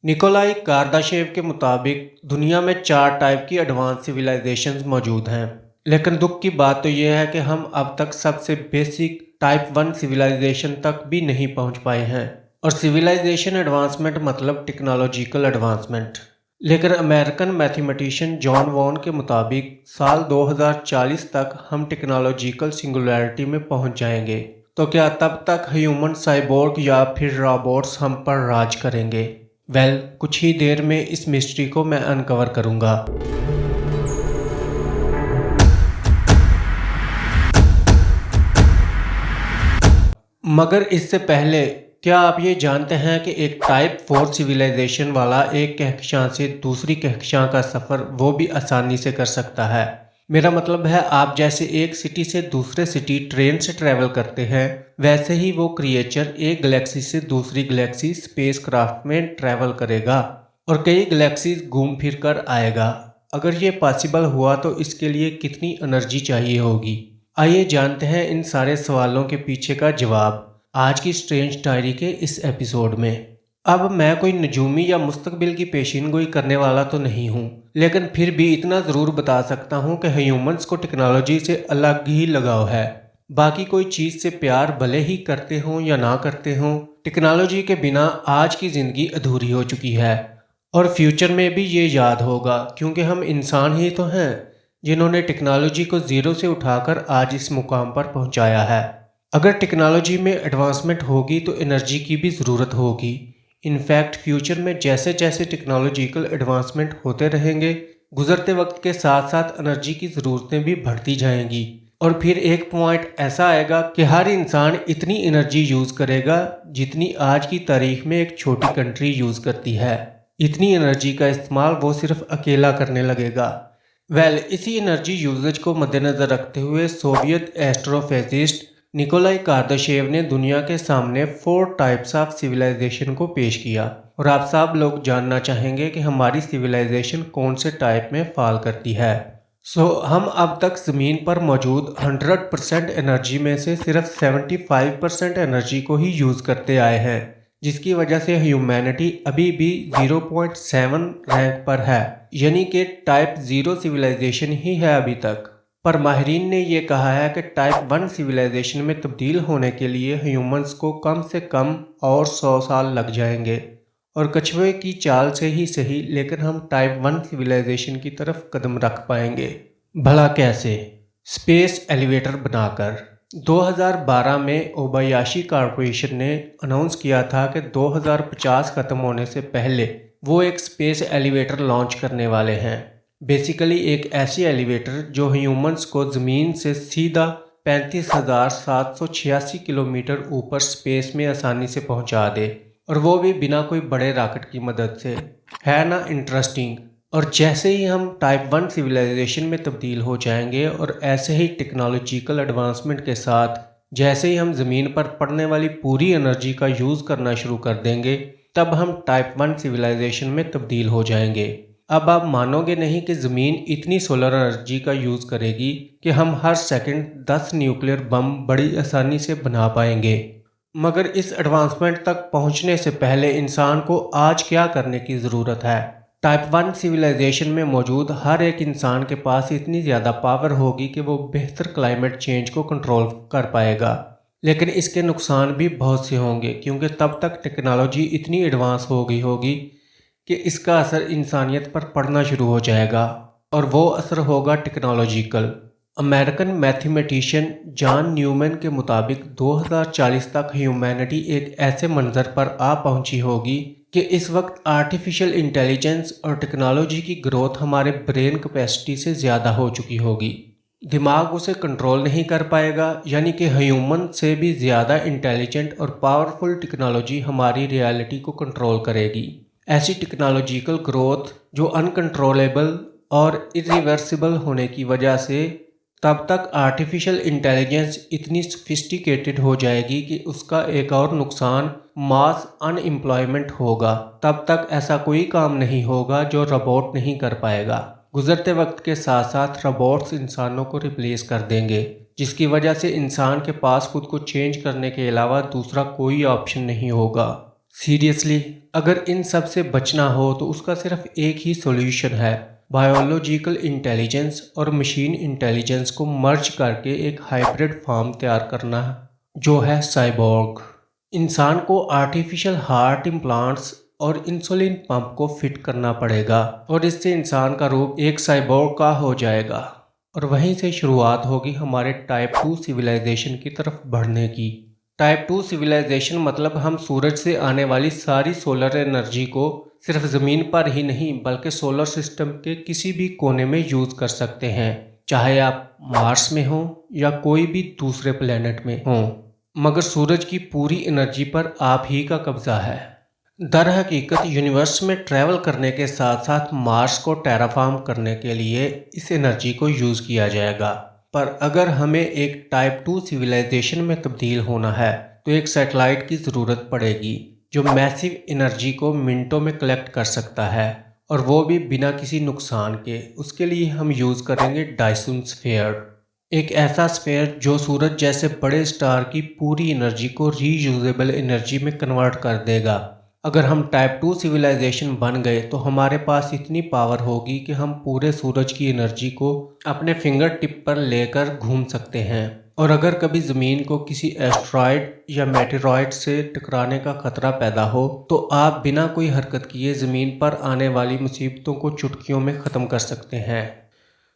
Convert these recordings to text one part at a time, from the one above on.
Nikolai Kardashev के मुताबिक दुनिया में 4 टाइप की एडवांस सिविलाइजेशंस मौजूद हैं। लेकिन दुख की बात तो यह है कि हम अब तक सबसे बेसिक टाइप 1 सिविलाइजेशन तक भी नहीं पहुंच पाए हैं। और सिविलाइजेशन एडवांसमेंट मतलब टेक्नोलॉजिकल एडवांसमेंट। लेकिन अमेरिकन मैथमेटिशियन जॉन वॉन के मुताबिक साल 2040 तक हम टेक्नोलॉजिकल सिंगुलैरिटी में पहुंच जाएंगे। तो क्या तब तक ह्यूमन साइबोर्ग या फिर रोबोट्स हम पर राज करेंगे? कुछ ही देर में इस मिस्ट्री को मैं अनकवर करूंगा। मगर इससे पहले क्या आप ये जानते हैं कि एक टाइप 4 सिविलाइजेशन वाला एक कहकशां से दूसरी कहकशां का सफ़र वो भी आसानी से कर सकता है। मेरा मतलब है, आप जैसे एक सिटी से दूसरे सिटी ट्रेन से ट्रैवल करते हैं, वैसे ही वो क्रिएचर एक गैलेक्सी से दूसरी गैलेक्सी स्पेस क्राफ्ट में ट्रैवल करेगा और कई गैलेक्सीज घूम फिर कर आएगा। अगर ये पॉसिबल हुआ तो इसके लिए कितनी एनर्जी चाहिए होगी? आइए जानते हैं इन सारे सवालों के पीछे का जवाब आज की स्ट्रेंज डायरी के इस एपिसोड में। अब मैं कोई नजूमी या मुस्तकबिल की पेशीनगोई करने वाला तो नहीं हूँ, लेकिन फिर भी इतना ज़रूर बता सकता हूँ कि ह्यूमंस को टेक्नोलॉजी से अलग ही लगाव है। बाकी कोई चीज़ से प्यार भले ही करते हों या ना करते हों, टेक्नोलॉजी के बिना आज की ज़िंदगी अधूरी हो चुकी है और फ्यूचर में भी ये याद होगा, क्योंकि हम इंसान ही तो हैं जिन्होंने टेक्नोलॉजी को ज़ीरो से उठाकर आज इस मुकाम पर पहुँचाया है। अगर टेक्नोलॉजी में एडवांसमेंट होगी तो एनर्जी की भी ज़रूरत होगी। इनफैक्ट फ्यूचर में जैसे जैसे टेक्नोलॉजिकल एडवांसमेंट होते रहेंगे, गुजरते वक्त के साथ साथ एनर्जी की ज़रूरतें भी बढ़ती जाएंगी और फिर एक पॉइंट ऐसा आएगा कि हर इंसान इतनी एनर्जी यूज़ करेगा जितनी आज की तारीख में एक छोटी कंट्री यूज़ करती है। इतनी एनर्जी का इस्तेमाल वो सिर्फ अकेला करने लगेगा। इसी एनर्जी यूजेज को मद्देनज़र रखते हुए सोवियत एस्ट्रोफिजिस्ट निकोलाई कार्दाशेव ने दुनिया के सामने 4 टाइप्स ऑफ सिविलाइजेशन को पेश किया और आप सब लोग जानना चाहेंगे कि हमारी सिविलाइजेशन कौन से टाइप में फॉल करती है। हम अब तक ज़मीन पर मौजूद 100% एनर्जी में से सिर्फ 75% एनर्जी को ही यूज़ करते आए हैं, जिसकी वजह से ह्यूमैनिटी अभी भी 0.7 रैंक पर है, यानी कि टाइप 0 सिविलाइजेशन ही है अभी तक। पर माहिरीन ने यह कहा है कि टाइप 1 सिविलाइजेशन में तब्दील होने के लिए ह्यूमंस को कम से कम और 100 साल लग जाएंगे और कछुए की चाल से ही सही, लेकिन हम टाइप 1 सिविलाइजेशन की तरफ कदम रख पाएंगे। भला कैसे? स्पेस एलिवेटर बनाकर। 2012 में ओबायाशी कॉरपोरेशन ने अनाउंस किया था कि 2050 ख़त्म होने से पहले वो एक स्पेस एलिवेटर लॉन्च करने वाले हैं। बेसिकली एक ऐसी एलिवेटर जो ह्यूमंस को ज़मीन से सीधा 35,786 किलोमीटर ऊपर स्पेस में आसानी से पहुंचा दे, और वो भी बिना कोई बड़े रॉकेट की मदद से। है ना इंटरेस्टिंग? और जैसे ही हम टाइप 1 सिविलाइजेशन में तब्दील हो जाएंगे और ऐसे ही टेक्नोलॉजिकल एडवांसमेंट के साथ जैसे ही हम ज़मीन पर पड़ने वाली पूरी एनर्जी का यूज़ करना शुरू कर देंगे, तब हम टाइप 1 सिविलाइजेशन में तब्दील हो जाएंगे। अब आप मानोगे नहीं कि ज़मीन इतनी सोलर एनर्जी का यूज़ करेगी कि हम हर सेकंड 10 न्यूक्लियर बम बड़ी आसानी से बना पाएंगे। मगर इस एडवांसमेंट तक पहुंचने से पहले इंसान को आज क्या करने की ज़रूरत है? टाइप 1 सिविलाइजेशन में मौजूद हर एक इंसान के पास इतनी ज़्यादा पावर होगी कि वो बेहतर क्लाइमेट चेंज को कंट्रोल कर पाएगा। लेकिन इसके नुकसान भी बहुत से होंगे, क्योंकि तब तक टेक्नोलॉजी इतनी एडवांस हो गई होगी कि इसका असर इंसानियत पर पड़ना शुरू हो जाएगा, और वो असर होगा technological. American mathematician John Neumann के मुताबिक 2040 तक ह्यूमैनिटी एक ऐसे मंजर पर आ पहुंची होगी कि इस वक्त आर्टिफिशियल इंटेलिजेंस और टेक्नोलॉजी की ग्रोथ हमारे ब्रेन कैपेसिटी से ज़्यादा हो चुकी होगी। दिमाग उसे कंट्रोल नहीं कर पाएगा, यानी कि ह्यूमन से भी ज़्यादा इंटेलिजेंट और पावरफुल टेक्नोलॉजी हमारी रियलिटी को कंट्रोल करेगी। ऐसी टेक्नोलॉजिकल ग्रोथ जो अनकंट्रोलेबल और इरिवर्सिबल होने की वजह से तब तक आर्टिफिशियल इंटेलिजेंस इतनी सोफिस्टिकेटेड हो जाएगी कि उसका एक और नुकसान मास अनएम्प्लॉयमेंट होगा। तब तक ऐसा कोई काम नहीं होगा जो रोबोट नहीं कर पाएगा। गुजरते वक्त के साथ साथ रोबोट्स इंसानों को रिप्लेस कर देंगे, जिसकी वजह से इंसान के पास खुद को चेंज करने के अलावा दूसरा कोई ऑप्शन नहीं होगा। सीरियसली, अगर इन सब से बचना हो तो उसका सिर्फ एक ही सॉल्यूशन है, बायोलॉजिकल इंटेलिजेंस और मशीन इंटेलिजेंस को मर्ज करके एक हाइब्रिड फॉर्म तैयार करना, जो है साइबोर्ग। इंसान को आर्टिफिशियल हार्ट इम्प्लांट्स और इंसुलिन पंप को फिट करना पड़ेगा और इससे इंसान का रूप एक साइबोर्ग का हो जाएगा। और वहीं से शुरुआत होगी हमारे टाइप 2 सिविलाइजेशन की तरफ बढ़ने की। टाइप 2 सिविलाइजेशन मतलब हम सूरज से आने वाली सारी सोलर एनर्जी को सिर्फ ज़मीन पर ही नहीं बल्कि सोलर सिस्टम के किसी भी कोने में यूज़ कर सकते हैं, चाहे आप मार्स में हो या कोई भी दूसरे प्लेनेट में हो, मगर सूरज की पूरी एनर्जी पर आप ही का कब्जा है। दर हकीकत यूनिवर्स में ट्रैवल करने के साथ साथ मार्स को टेराफॉर्म करने के लिए इस एनर्जी को यूज़ किया जाएगा। पर अगर हमें एक टाइप 2 सिविलाइजेशन में तब्दील होना है तो एक सैटेलाइट की ज़रूरत पड़ेगी जो मैसिव एनर्जी को मिनटों में कलेक्ट कर सकता है, और वो भी बिना किसी नुकसान के। उसके लिए हम यूज़ करेंगे डायसन स्फीयर, एक ऐसा स्फीयर जो सूरज जैसे बड़े स्टार की पूरी एनर्जी को रीयूजेबल एनर्जी में कन्वर्ट कर देगा। अगर हम टाइप 2 सिविलाइजेशन बन गए तो हमारे पास इतनी पावर होगी कि हम पूरे सूरज की एनर्जी को अपने फिंगर टिप पर लेकर घूम सकते हैं। और अगर कभी ज़मीन को किसी एस्ट्रॉयड या मेटेरॉयड से टकराने का खतरा पैदा हो तो आप बिना कोई हरकत किए ज़मीन पर आने वाली मुसीबतों को चुटकियों में ख़त्म कर सकते हैं।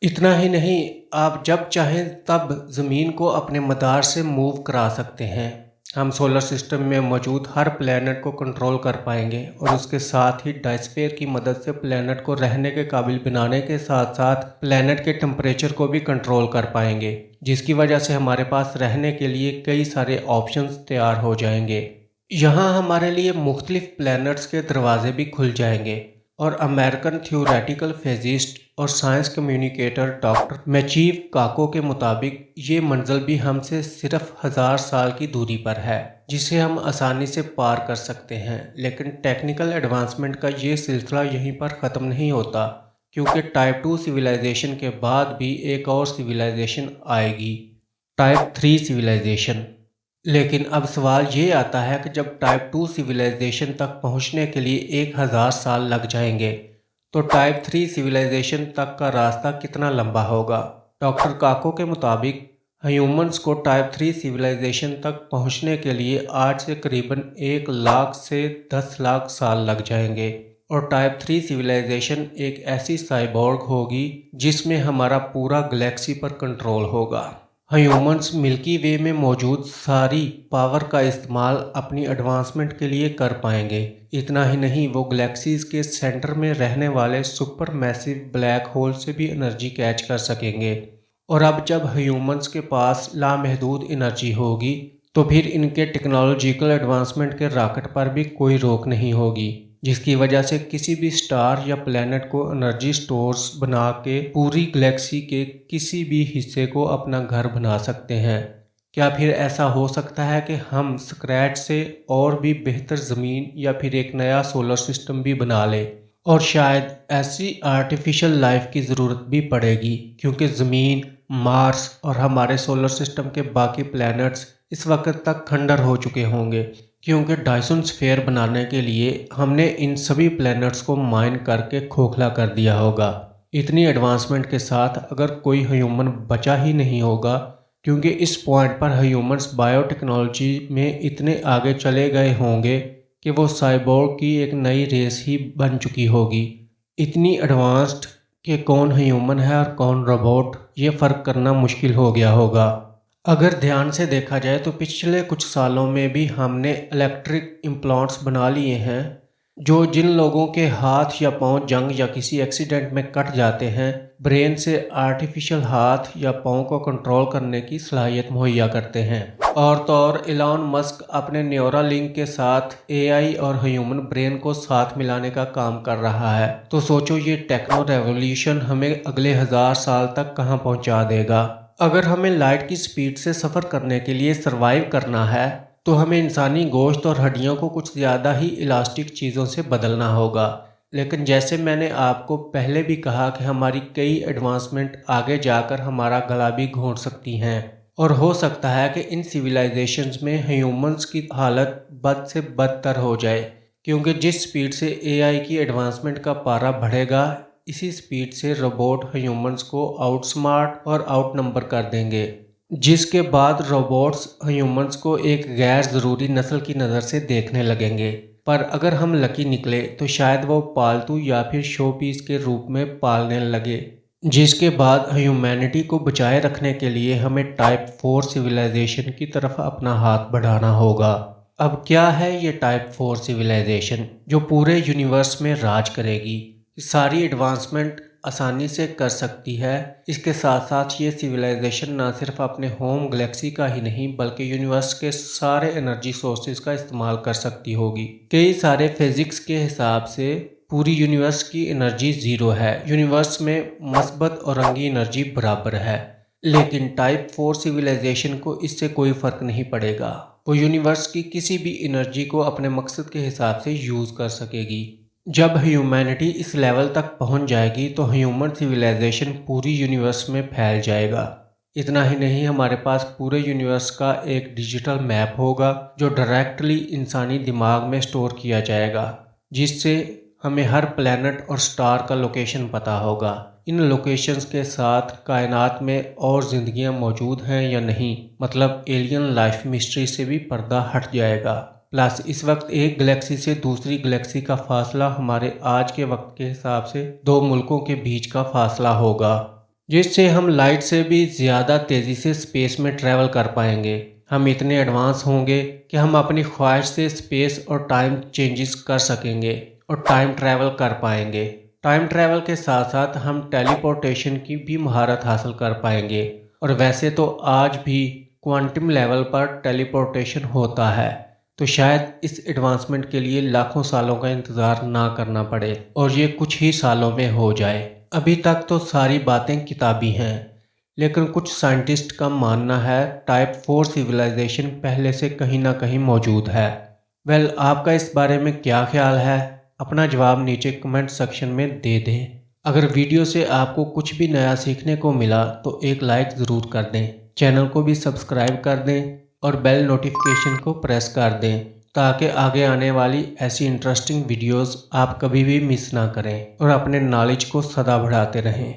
इतना ही नहीं, आप जब चाहें तब ज़मीन को अपने मदार से मूव करा सकते हैं। हम सोलर सिस्टम में मौजूद हर प्लैनेट को कंट्रोल कर पाएंगे और उसके साथ ही डायस्फीयर की मदद से प्लैनेट को रहने के काबिल बनाने के साथ साथ प्लैनेट के टेम्परेचर को भी कंट्रोल कर पाएंगे, जिसकी वजह से हमारे पास रहने के लिए कई सारे ऑप्शंस तैयार हो जाएंगे। यहाँ हमारे लिए मुख्तलिफ प्लैनेट्स के दरवाजे भी खुल जाएंगे और अमेरिकन थ्योरेटिकल फिजिस्ट और साइंस कम्युनिकेटर डॉक्टर मैचीव काको के मुताबिक ये मंजिल भी हमसे सिर्फ 1000 साल की दूरी पर है, जिसे हम आसानी से पार कर सकते हैं। लेकिन टेक्निकल एडवांसमेंट का ये सिलसिला यहीं पर ख़त्म नहीं होता, क्योंकि टाइप 2 सिविलाइजेशन के बाद भी एक और सिविलाइजेशन आएगी, टाइप 3 सिविलाइजेशन। लेकिन अब सवाल ये आता है कि जब टाइप 2 सिविलाइजेशन तक पहुंचने के लिए 1000 साल लग जाएंगे तो टाइप 3 सिविलाइजेशन तक का रास्ता कितना लंबा होगा। डॉक्टर काको के मुताबिक ह्यूमंस को टाइप 3 सिविलाइजेशन तक पहुंचने के लिए आज से करीबन 1 लाख से 10 लाख साल लग जाएंगे, और टाइप 3 सिविलाइजेशन एक ऐसी साइबोर्ग होगी जिसमें हमारा पूरा गैलेक्सी पर कंट्रोल होगा। ह्यूमंस मिल्की वे में मौजूद सारी पावर का इस्तेमाल अपनी एडवांसमेंट के लिए कर पाएंगे। इतना ही नहीं, वो गैलेक्सीज के सेंटर में रहने वाले सुपर मैसिव ब्लैक होल से भी एनर्जी कैच कर सकेंगे। और अब जब ह्यूमंस के पास लामहदूद एनर्जी होगी तो फिर इनके टेक्नोलॉजिकल एडवांसमेंट के रॉकेट पर भी कोई रोक नहीं होगी, जिसकी वजह से किसी भी स्टार या प्लैनेट को एनर्जी स्टोर्स बना के पूरी गैलेक्सी के किसी भी हिस्से को अपना घर बना सकते हैं। क्या फिर ऐसा हो सकता है कि हम स्क्रैच से और भी बेहतर ज़मीन या फिर एक नया सोलर सिस्टम भी बना लें? और शायद ऐसी आर्टिफिशियल लाइफ की ज़रूरत भी पड़ेगी, क्योंकि ज़मीन, मार्स और हमारे सोलर सिस्टम के बाकी प्लैनेट्स इस वक्त तक खंडर हो चुके होंगे, क्योंकि डायसन स्फीयर बनाने के लिए हमने इन सभी प्लैनेट्स को माइन करके खोखला कर दिया होगा। इतनी एडवांसमेंट के साथ अगर कोई ह्यूमन बचा ही नहीं होगा, क्योंकि इस पॉइंट पर ह्यूमंस बायोटेक्नोलॉजी में इतने आगे चले गए होंगे कि वो साइबोर्ग की एक नई रेस ही बन चुकी होगी, इतनी एडवांस्ड कि कौन ह्यूमन है और कौन रोबोट ये फ़र्क करना मुश्किल हो गया होगा। अगर ध्यान से देखा जाए तो पिछले कुछ सालों में भी हमने इलेक्ट्रिक इम्प्लांट्स बना लिए हैं, जो जिन लोगों के हाथ या पांव जंग या किसी एक्सीडेंट में कट जाते हैं, ब्रेन से आर्टिफिशियल हाथ या पांव को कंट्रोल करने की सलाहियत मुहैया करते हैं। और तो और एलन मस्क अपने न्यूरालिंक के साथ एआई और ह्यूमन ब्रेन को साथ मिलाने का काम कर रहा है। तो सोचो ये टेक्नो रेवोल्यूशन हमें अगले 1000 साल तक कहां पहुंचा देगा। अगर हमें लाइट की स्पीड से सफ़र करने के लिए सरवाइव करना है तो हमें इंसानी गोश्त और हड्डियों को कुछ ज़्यादा ही इलास्टिक चीज़ों से बदलना होगा। लेकिन जैसे मैंने आपको पहले भी कहा कि हमारी कई एडवांसमेंट आगे जाकर हमारा गला भी घोंट सकती हैं, और हो सकता है कि इन सिविलाइजेशंस में ह्यूमंस की हालत बद से बदतर हो जाए। क्योंकि जिस स्पीड से एआई की एडवांसमेंट का पारा बढ़ेगा, इसी स्पीड से रोबोट ह्यूमंस को आउटस्मार्ट और आउट नंबर कर देंगे, जिसके बाद रोबोट्स ह्यूमंस को एक गैर ज़रूरी नस्ल की नज़र से देखने लगेंगे। पर अगर हम लकी निकले तो शायद वो पालतू या फिर शो पीस के रूप में पालने लगे, जिसके बाद ह्यूमैनिटी को बचाए रखने के लिए हमें टाइप 4 सिविलाइजेशन की तरफ अपना हाथ बढ़ाना होगा। अब क्या है ये टाइप 4 सिविलाइजेशन जो पूरे यूनिवर्स में राज करेगी, सारी एडवांसमेंट आसानी से कर सकती है। इसके साथ साथ ये सिविलाइजेशन ना सिर्फ अपने होम गैलेक्सी का ही नहीं बल्कि यूनिवर्स के सारे एनर्जी सोर्सेज का इस्तेमाल कर सकती होगी। कई सारे फिजिक्स के हिसाब से पूरी यूनिवर्स की एनर्जी ज़ीरो है, यूनिवर्स में मस्बत और रंगी एनर्जी बराबर है। लेकिन टाइप 4 सिविलाइजेशन को इससे कोई फ़र्क नहीं पड़ेगा, वो यूनिवर्स की किसी भी एनर्जी को अपने मकसद के हिसाब से यूज़ कर सकेगी। जब ह्यूमैनिटी इस लेवल तक पहुंच जाएगी तो ह्यूमन सिविलाइजेशन पूरी यूनिवर्स में फैल जाएगा। इतना ही नहीं, हमारे पास पूरे यूनिवर्स का एक डिजिटल मैप होगा जो डायरेक्टली इंसानी दिमाग में स्टोर किया जाएगा, जिससे हमें हर प्लैनेट और स्टार का लोकेशन पता होगा। इन लोकेशंस के साथ कायनात में और ज़िंदगियां मौजूद हैं या नहीं, मतलब एलियन लाइफ मिस्ट्री से भी पर्दा हट जाएगा। प्लस इस वक्त एक गैलेक्सी से दूसरी गैलेक्सी का फासला हमारे आज के वक्त के हिसाब से 2 मुल्कों के बीच का फासला होगा, जिससे हम लाइट से भी ज़्यादा तेज़ी से स्पेस में ट्रैवल कर पाएंगे। हम इतने एडवांस होंगे कि हम अपनी ख्वाहिश से स्पेस और टाइम चेंजेस कर सकेंगे और टाइम ट्रैवल कर पाएंगे। टाइम ट्रैवल के साथ साथ हम टेलीपोर्टेशन की भी महारत हासिल कर पाएंगे। और वैसे तो आज भी क्वांटम लेवल पर टेलीपोर्टेशन होता है, तो शायद इस एडवांसमेंट के लिए लाखों सालों का इंतज़ार ना करना पड़े और ये कुछ ही सालों में हो जाए। अभी तक तो सारी बातें किताबी हैं, लेकिन कुछ साइंटिस्ट का मानना है टाइप 4 सिविलाइजेशन पहले से कहीं ना कहीं मौजूद है। वेल, आपका इस बारे में क्या ख्याल है? अपना जवाब नीचे कमेंट सेक्शन में दे दें। अगर वीडियो से आपको कुछ भी नया सीखने को मिला तो एक लाइक ज़रूर कर दें, चैनल को भी सब्सक्राइब कर दें और बेल नोटिफिकेशन को प्रेस कर दें ताकि आगे आने वाली ऐसी इंटरेस्टिंग वीडियोस आप कभी भी मिस ना करें और अपने नॉलेज को सदा बढ़ाते रहें।